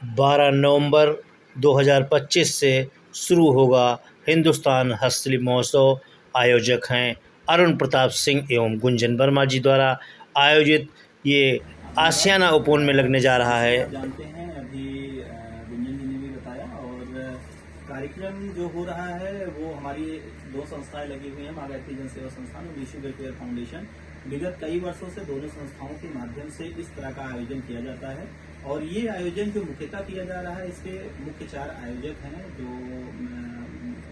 12 नवंबर 2025 से शुरू होगा हिंदुस्तान हस्तशिल्प महोत्सव। आयोजक हैं अरुण प्रताप सिंह एवं गुंजन वर्मा जी द्वारा आयोजित ये आशियाना ओपन में लगने जा रहा है। आप जानते हैं अभी गुंजन जी ने भी बताया। और कार्यक्रम जो हो रहा है वो हमारी दो संस्थाएं लगी हुई हैं, माँ गायत्री जन सेवा संस्थान और विश्व वेलफेयर फाउंडेशन। विगत कई वर्षों से दोनों संस्थाओं के माध्यम से इस तरह का आयोजन किया जाता है। और ये आयोजन जो मुख्यतः किया जा रहा है, इसके मुख्य 4 आयोजक हैं। जो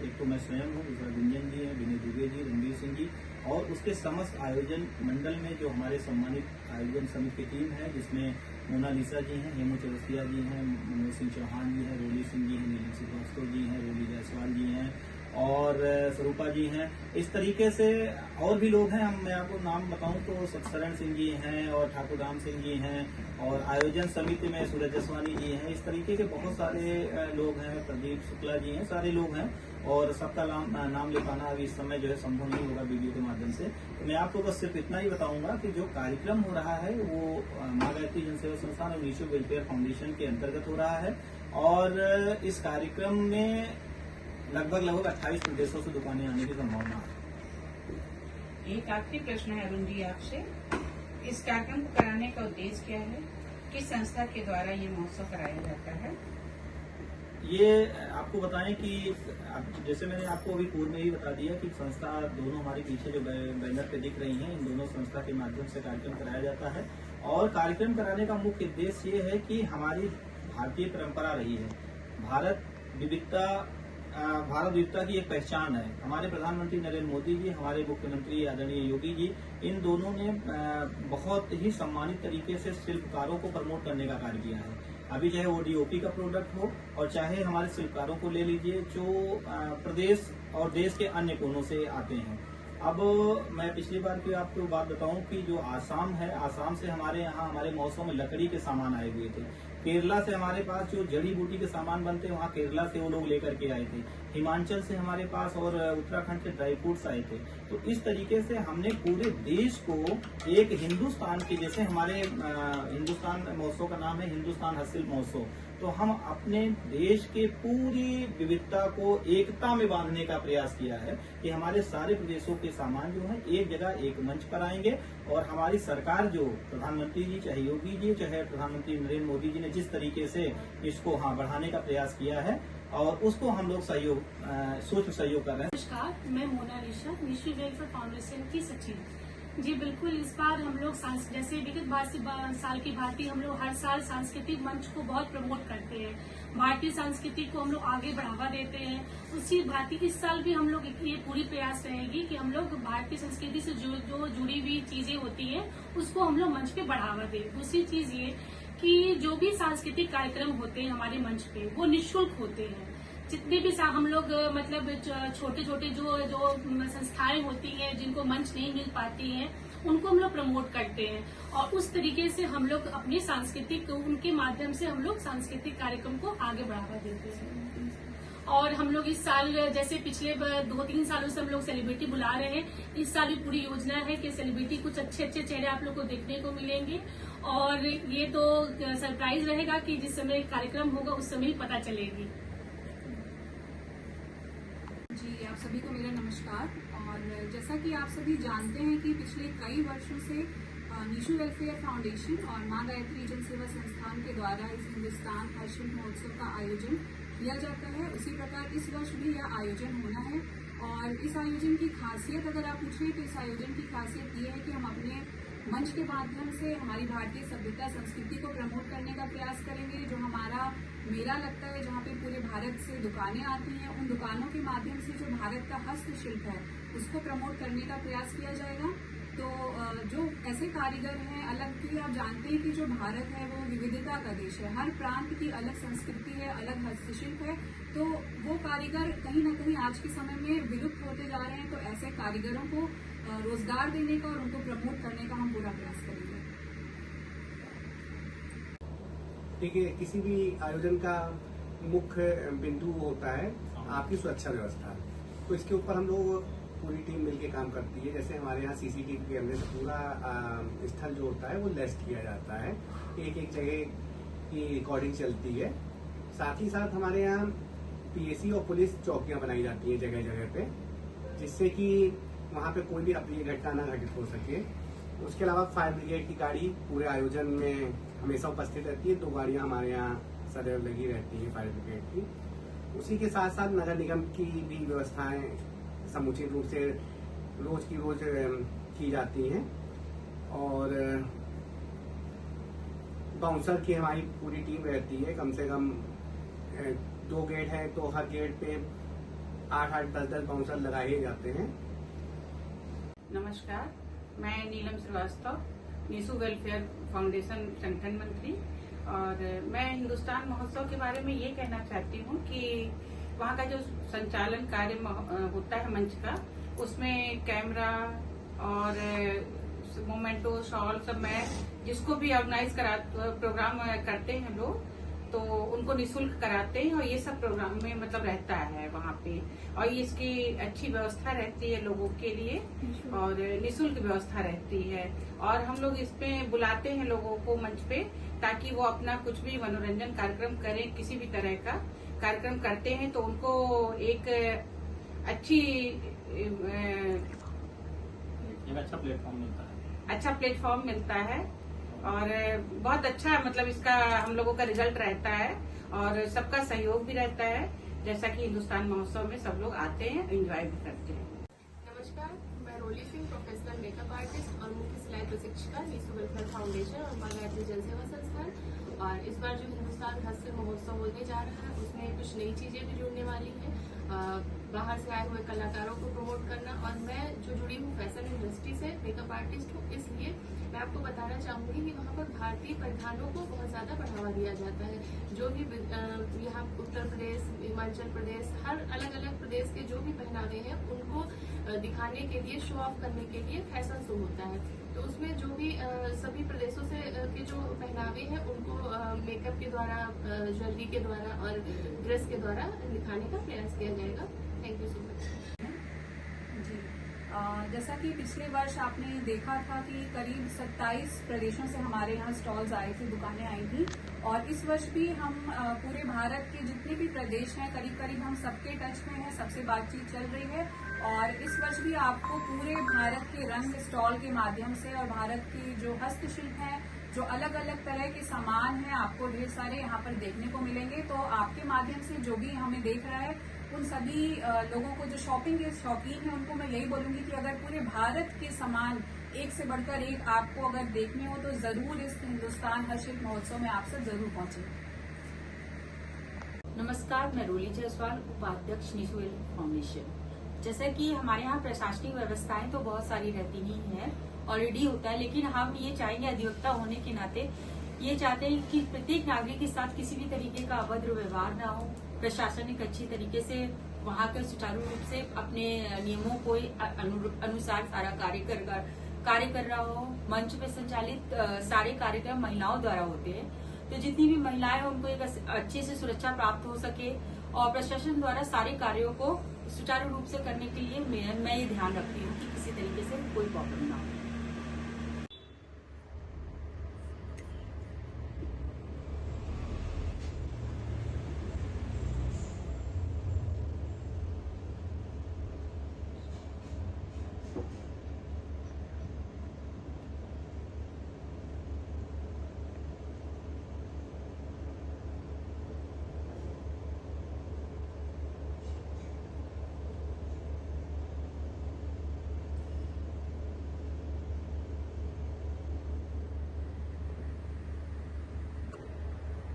एक तो मैं स्वयं हूँ, दूसरा गुंजन जी हैं, विनय दुबे जी, रणवीर सिंह जी, और उसके समस्त आयोजन मंडल में जो हमारे सम्मानित आयोजन समिति की टीम है, जिसमें मोनालिसा जी हैं, हेमू चौरसिया जी हैं, मनोज सिंह चौहान जी हैं, रोली सिंह जी हैं, नीलम श्रीवास्तव जी हैं, रोली जायसवाल जी हैं और स्वरूपा जी हैं। इस तरीके से और भी लोग हैं। मैं आपको नाम बताऊं तो सतशरण सिंह जी हैं और ठाकुर राम सिंह जी हैं और आयोजन समिति में सूरज जसवानी जी हैं। इस तरीके के बहुत सारे लोग हैं, प्रदीप शुक्ला जी हैं, सारे लोग हैं। और सबका नाम ले पाना अभी इस समय जो है संभव नहीं होगा वीडियो के माध्यम से। तो मैं आपको बस सिर्फ इतना ही बताऊंगा कि जो कार्यक्रम हो रहा है वो माँ गायत्री जन सेवा संस्थान और विश्व वेलफेयर फाउंडेशन के अंतर्गत हो रहा है। और इस कार्यक्रम में लगभग 28 प्रदेशों से दुकानें आने की संभावना है। एक आखिरी प्रश्न है अरुण जी आपसे, इस कार्यक्रम को कराने का उद्देश्य क्या है? किस संस्था के द्वारा ये महोत्सव कराया जाता है? ये आपको बताएं कि जैसे मैंने आपको अभी पूर्व में ही बता दिया कि संस्था दोनों हमारे पीछे जो बैनर पे दिख रही हैं, इन दोनों संस्था के माध्यम से कार्यक्रम कराया जाता है। और कार्यक्रम कराने का मुख्य उद्देश्य ये है कि हमारी भारतीय परंपरा रही है। भारत विविधता की एक पहचान है। हमारे प्रधानमंत्री नरेंद्र मोदी जी, हमारे मुख्यमंत्री आदरणीय योगी जी, इन दोनों ने बहुत ही सम्मानित तरीके से शिल्पकारों को प्रमोट करने का कार्य किया है। अभी चाहे वो डीओपी का प्रोडक्ट हो और चाहे हमारे शिल्पकारों को ले लीजिए जो प्रदेश और देश के अन्य कोनों से आते हैं। अब मैं पिछली बार की आपको बात बताऊं कि जो आसाम है, आसाम से हमारे यहाँ हमारे महोत्सव में लकड़ी के सामान आए हुए थे। केरला से हमारे पास जो जड़ी बूटी के सामान बनते हैं, वहाँ केरला से वो लोग लेकर के आए थे। हिमाचल से हमारे पास और उत्तराखंड के ड्राई फ्रूट्स आए थे। तो इस तरीके से हमने पूरे देश को एक हिंदुस्तान के, जैसे हमारे हिंदुस्तान महोत्सव का नाम है हिंदुस्तान हस्तशिल्प महोत्सव, तो हम अपने देश के पूरी विविधता को एकता में बांधने का प्रयास किया है कि हमारे सारे प्रदेशों के सामान जो है एक जगह एक मंच पर आएंगे। और हमारी सरकार जो प्रधानमंत्री जी, चाहे योगी जी, चाहे प्रधानमंत्री नरेंद्र मोदी जी ने जिस तरीके से इसको बढ़ाने का प्रयास किया है और उसको हम लोग सोच सहयोग कर रहे हैं। नमस्कार, मैं मोनालिसा, विश्व वेलफेयर फाउंडेशन की सचिव। जी बिल्कुल, इस बार हम लोग जैसे विगत साल की भांति हम लोग हर साल सांस्कृतिक मंच को बहुत प्रमोट करते हैं। भारतीय संस्कृति को हम लोग आगे बढ़ावा देते हैं। उसी भांति इस साल भी हम लोग ये पूरी प्रयास रहेगी कि हम लोग भारतीय संस्कृति से जो जुड़ी हुई चीजें होती हैं उसको हम लोग मंच पे बढ़ावा दें। दूसरी चीज ये कि जो भी सांस्कृतिक कार्यक्रम होते हैं हमारे मंच पे वो निःशुल्क होते हैं। जितने भी हम लोग मतलब छोटे छोटे जो संस्थाएं होती हैं जिनको मंच नहीं मिल पाती हैं उनको हम लोग प्रमोट करते हैं। और उस तरीके से हम लोग अपनी सांस्कृतिक, उनके माध्यम से हम लोग सांस्कृतिक कार्यक्रम को आगे बढ़ावा देते हैं। और हम लोग इस साल जैसे पिछले 2-3 सालों से हम लोग सेलिब्रिटी बुला रहे हैं, इस साल भी पूरी योजना है कि सेलिब्रिटी कुछ अच्छे अच्छे चेहरे आप लोग को देखने को मिलेंगे। और ये तो सरप्राइज रहेगा कि जिस समय कार्यक्रम होगा उस समय ही पता चलेगी। जी, आप सभी को मेरा नमस्कार। और जैसा कि आप सभी जानते हैं कि पिछले कई वर्षों से विश्व वेलफेयर फाउंडेशन और माँ गायत्री जन सेवा संस्थान के द्वारा इस हिंदुस्तान हस्तशिल्प महोत्सव का आयोजन किया जाता है। उसी प्रकार इस वर्ष भी यह आयोजन होना है। और इस आयोजन की खासियत अगर आप पूछें तो इस आयोजन की खासियत ये है कि हम अपने मंच के माध्यम से हमारी भारतीय सभ्यता संस्कृति को प्रमोट करने का प्रयास करेंगे। जो हमारा मेला लगता है जहाँ पे पूरे भारत से दुकानें आती हैं, उन दुकानों के माध्यम से जो भारत का हस्तशिल्प है उसको प्रमोट करने का प्रयास किया जाएगा। तो जो ऐसे कारीगर हैं अलग की, आप जानते हैं कि जो भारत है वो विविधता का देश है, हर प्रांत की अलग संस्कृति है, अलग हस्तशिल्प है। तो वो कारीगर कहीं ना कहीं आज के समय में विलुप्त होते जा रहे हैं। तो ऐसे कारीगरों को रोजगार देने का और उनको प्रमोट करने का हम पूरा प्रयास करेंगे। देखिए, किसी भी आयोजन का मुख्य बिंदु होता है आपकी सुरक्षा व्यवस्था। तो इसके ऊपर हम लोग पूरी टीम मिलके काम करती है। जैसे हमारे यहाँ सीसीटीवी कैमरे से पूरा स्थल जो होता है वो लेस किया जाता है। एक एक जगह की रिकॉर्डिंग चलती है। साथ ही साथ हमारे यहाँ पीएसी और पुलिस चौकियां बनाई जाती हैं जगह जगह पे, जिससे कि वहाँ पे कोई भी अप्रिय घटना ना घटित हो सके। उसके अलावा फायर ब्रिगेड की गाड़ी पूरे आयोजन में हमेशा उपस्थित रहती है। 2 गाड़ियां हमारे यहाँ सदैव लगी रहती है फायर ब्रिगेड की। उसी के साथ साथ नगर निगम की भी व्यवस्थाएं समुचित रूप से रोज की रोज की जाती हैं। और बाउंसर की हमारी पूरी टीम रहती है। कम से कम 2 गेट है तो हर गेट पे 8-8, 10-10 बाउंसर लगाए जाते हैं। नमस्कार, मैं नीलम श्रीवास्तव, निशु वेलफेयर फाउंडेशन संगठन मंत्री। और मैं हिंदुस्तान महोत्सव के बारे में ये कहना चाहती हूँ कि वहाँ का जो संचालन कार्य होता है मंच का, उसमें कैमरा और मोमेंटो, शॉल सब मैं जिसको भी ऑर्गेनाइज प्रोग्राम करते हैं लोग, तो उनको निःशुल्क कराते हैं और ये सब प्रोग्राम में मतलब रहता है वहाँ पे। और इसकी अच्छी व्यवस्था रहती है लोगों के लिए और निःशुल्क व्यवस्था रहती है। और हम लोग इसमें बुलाते हैं लोगों को मंच पे, ताकि वो अपना कुछ भी मनोरंजन कार्यक्रम करें। किसी भी तरह का कार्यक्रम करते हैं तो उनको एक अच्छा प्लेटफॉर्म मिलता है और बहुत अच्छा मतलब इसका हम लोगों का रिजल्ट रहता है और सबका सहयोग भी रहता है। जैसा कि हिंदुस्तान महोत्सव में सब लोग आते हैं, एंजॉय भी करते हैं। नमस्कार, मैं रोली सिंह, प्रोफेशनल मेकअप आर्टिस्ट और मुख्य सिलाई प्रशिक्षिका, निशु वेलफेयर फाउंडेशन और माँ गायत्री जनसेवा संस्थान। और इस बार जो हिंदुस्तान हास्य महोत्सव होने जा रहा है, उसमें कुछ नई चीजें भी जुड़ने वाली है। बाहर से आए हुए कलाकारों को प्रमोट करना। और मैं जो जुड़ी हूँ फैशन इंडस्ट्री से, मेकअप आर्टिस्ट हूँ, इसलिए मैं आपको बताना चाहूंगी कि वहाँ पर भारतीय परिधानों को बहुत ज्यादा बढ़ावा दिया जाता है। जो भी यहाँ उत्तर प्रदेश, हिमाचल प्रदेश, हर अलग अलग प्रदेश के जो भी पहनावे हैं उनको दिखाने के लिए, शो ऑफ करने के लिए फैशन शो होता है। तो उसमें जो भी सभी प्रदेशों से के जो पहनावे हैं उनको मेकअप के द्वारा, ज्वेलरी के द्वारा और ड्रेस के द्वारा दिखाने का प्रयास किया जाएगा। Thank you so much. जी, जैसा कि पिछले वर्ष आपने देखा था कि करीब 27 प्रदेशों से हमारे यहाँ स्टॉल्स आए थे, दुकानें आई थी। और इस वर्ष भी हम पूरे भारत के जितने भी प्रदेश हैं, करीब करीब हम सबके टच में हैं, सबसे बातचीत चल रही है। और इस वर्ष भी आपको पूरे भारत के रंग स्टॉल के माध्यम से और भारत की जो हस्तशिल्प है, जो अलग अलग तरह के सामान हैं, आपको ढेर सारे यहाँ पर देखने को मिलेंगे। तो आपके माध्यम से जो भी हमें देख रहा है, उन सभी लोगों को जो शॉपिंग के शौकीन हैं, उनको मैं यही बोलूंगी कि अगर पूरे भारत के सामान एक से बढ़कर एक आपको अगर देखने हो तो जरूर इस हिंदुस्तान हस्तशिल्प महोत्सव में आप सब जरूर पहुंचे। नमस्कार, मैं रोली जायसवाल, उपाध्यक्ष निशु वेलफेयर फाउंडेशन। जैसा कि हमारे यहाँ प्रशासनिक व्यवस्थाएं तो बहुत सारी रहती ही हैं, ऑलरेडी होता है, लेकिन हम ये चाहेंगे, अधिवक्ता होने के नाते ये चाहते हैं कि प्रत्येक नागरिक के साथ किसी भी तरीके का अभद्र व्यवहार ना हो। प्रशासन एक अच्छी तरीके से वहाँ के सुचारू रूप से अपने नियमों को अनुसार सारा कार्य कर रहा हो। मंच पे संचालित सारे कार्यक्रम महिलाओं द्वारा होते हैं, तो जितनी भी महिलाएं हैं उनको एक अच्छे से सुरक्षा प्राप्त हो सके और प्रशासन द्वारा सारे कार्यों को सुचारू रूप से करने के लिए मैं ये ध्यान रखती हूँ कि किसी तरीके से कोई प्रॉब्लम ना हो।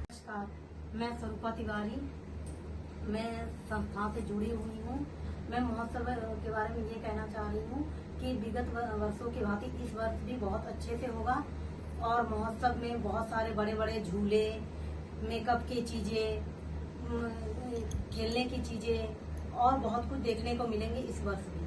नमस्कार, मैं स्वरूपा तिवारी, मैं संस्था से जुड़ी हुई हूँ। मैं महोत्सव के बारे में ये कहना चाह रही हूँ कि विगत वर्षों की भांति इस वर्ष भी बहुत अच्छे से होगा और महोत्सव में बहुत सारे बड़े बड़े झूले, मेकअप की चीजें, खेलने की चीजें और बहुत कुछ देखने को मिलेंगे इस वर्ष भी।